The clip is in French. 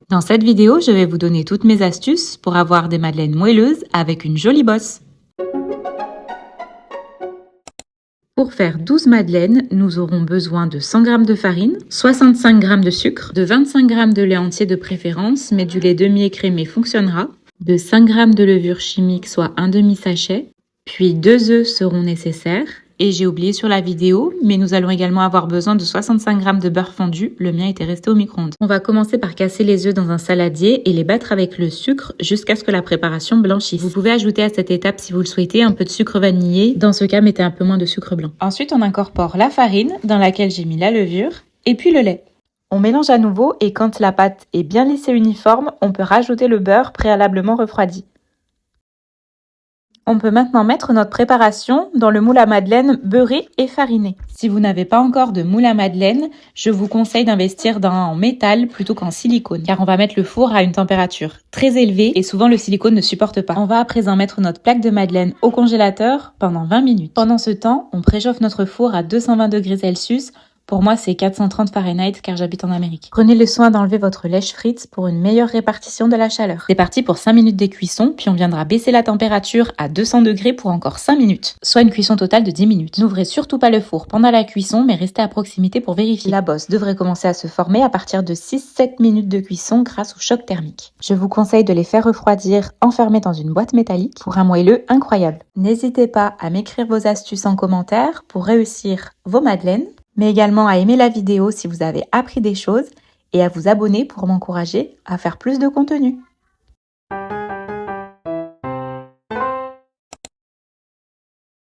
Dans cette vidéo, je vais vous donner toutes mes astuces pour avoir des madeleines moelleuses avec une jolie bosse. Pour faire 12 madeleines, nous aurons besoin de 100 g de farine, 65 g de sucre, de 25 g de lait entier de préférence, mais du lait demi-écrémé fonctionnera, de 5 g de levure chimique, soit un demi-sachet, puis 2 œufs seront nécessaires. Et j'ai oublié sur la vidéo, mais nous allons également avoir besoin de 65 g de beurre fondu. Le mien était resté au micro-ondes. On va commencer par casser les œufs dans un saladier et les battre avec le sucre jusqu'à ce que la préparation blanchisse. Vous pouvez ajouter à cette étape, si vous le souhaitez, un peu de sucre vanillé. Dans ce cas, mettez un peu moins de sucre blanc. Ensuite, on incorpore la farine dans laquelle j'ai mis la levure et puis le lait. On mélange à nouveau et quand la pâte est bien lisse et uniforme, on peut rajouter le beurre préalablement refroidi. On peut maintenant mettre notre préparation dans le moule à madeleine beurré et fariné. Si vous n'avez pas encore de moule à madeleine, je vous conseille d'investir en métal plutôt qu'en silicone, car on va mettre le four à une température très élevée et souvent le silicone ne supporte pas. On va à présent mettre notre plaque de madeleine au congélateur pendant 20 minutes. Pendant ce temps, on préchauffe notre four à 220 degrés Celsius. Pour moi, c'est 430 Fahrenheit car j'habite en Amérique. Prenez le soin d'enlever votre lèche frite pour une meilleure répartition de la chaleur. C'est parti pour 5 minutes de cuisson, puis on viendra baisser la température à 200 degrés pour encore 5 minutes, soit une cuisson totale de 10 minutes. N'ouvrez surtout pas le four pendant la cuisson, mais restez à proximité pour vérifier. La bosse devrait commencer à se former à partir de 6-7 minutes de cuisson grâce au choc thermique. Je vous conseille de les faire refroidir enfermés dans une boîte métallique pour un moelleux incroyable. N'hésitez pas à m'écrire vos astuces en commentaire pour réussir vos madeleines, mais également à aimer la vidéo si vous avez appris des choses et à vous abonner pour m'encourager à faire plus de contenu.